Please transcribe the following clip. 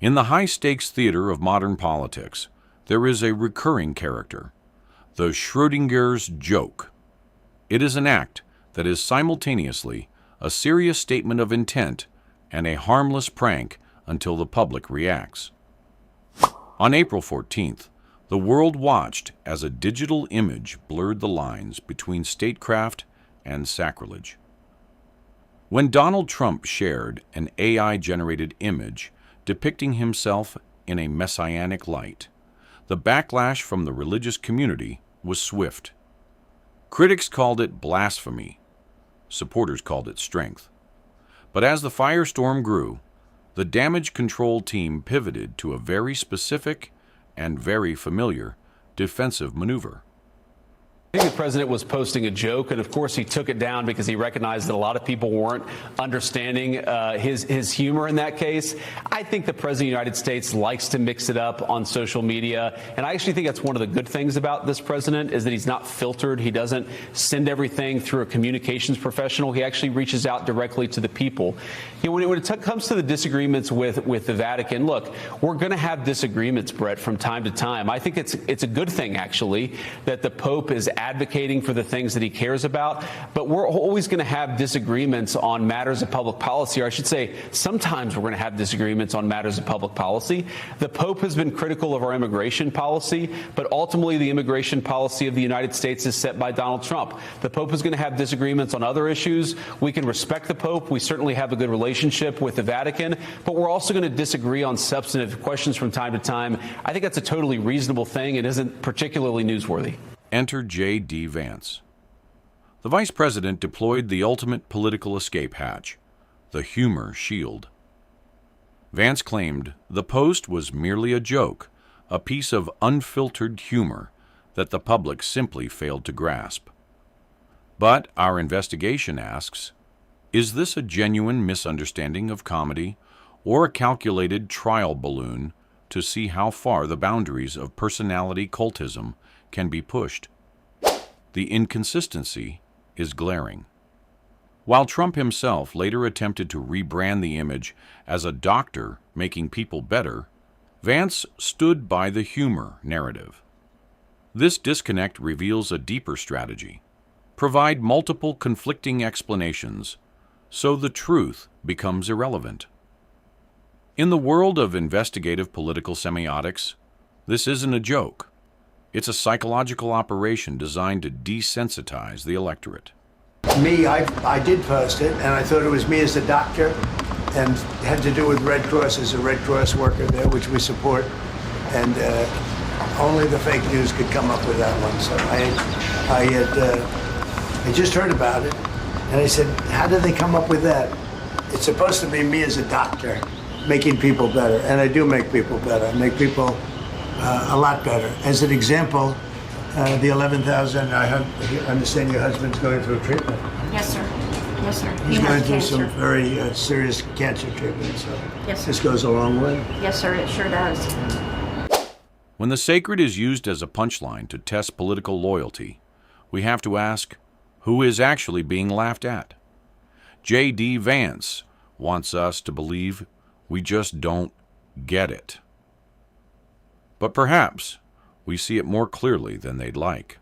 In the high-stakes theater of modern politics, there is a recurring character, the Schrödinger's joke. It is an act that is simultaneously a serious statement of intent and a harmless prank until the public reacts. On April 14th, the world watched as a digital image blurred the lines between statecraft and sacrilege. When Donald Trump shared an AI-generated image depicting himself in a Messianic light, the backlash from the religious community was swift. Critics called it blasphemy. Supporters called it strength. But as the firestorm grew, the damage control team pivoted to a very specific and very familiar defensive maneuver. I think the president was posting a joke, and of course he took it down because he recognized that a lot of people weren't understanding his humor in that case. I think the president of the United States likes to mix it up on social media, and I actually think that's one of the good things about this president is that he's not filtered. He doesn't send everything through a communications professional. He actually reaches out directly to the people. You know, when it comes to the disagreements with the Vatican, look, we're going to have disagreements, Brett, from time to time. I think it's a good thing, actually, that the Pope is advocating for the things that he cares about, but we're always going to have disagreements on matters of public policy, or I should say sometimes we're going to have disagreements on matters of public policy. The Pope has been critical of our immigration policy, but ultimately the immigration policy of the United States is set by Donald Trump. The Pope is going to have disagreements on other issues. We can respect the Pope. We certainly have a good relationship with the Vatican, but we're also going to disagree on substantive questions from time to time. I think that's a totally reasonable thing. It isn't particularly newsworthy. Enter J.D. Vance. The vice president deployed the ultimate political escape hatch, the humor shield. Vance claimed the post was merely a joke, a piece of unfiltered humor that the public simply failed to grasp. But our investigation asks, is this a genuine misunderstanding of comedy or a calculated trial balloon to see how far the boundaries of personality cultism can be pushed? The inconsistency is glaring. While Trump himself later attempted to rebrand the image as a doctor making people better, Vance stood by the humor narrative. This disconnect reveals a deeper strategy. Provide multiple conflicting explanations so the truth becomes irrelevant. In the world of investigative political semiotics, this isn't a joke. It's a psychological operation designed to desensitize the electorate. Me, I did post it, and I thought it was me as a doctor, and it had to do with Red Cross as a Red Cross worker there, which we support, and only the fake news could come up with that one. So I just heard about it, and I said, how did they come up with that? It's supposed to be me as a doctor making people better, and I do make people better. I make people a lot better. As an example, the 11,000, I understand your husband's going through treatment. Yes, sir. Yes, sir. He's going through some very serious cancer treatment, so yes, sir. This goes a long way. Yes, sir, it sure does. When the sacred is used as a punchline to test political loyalty, we have to ask, who is actually being laughed at? J.D. Vance wants us to believe we just don't get it. But perhaps we see it more clearly than they'd like.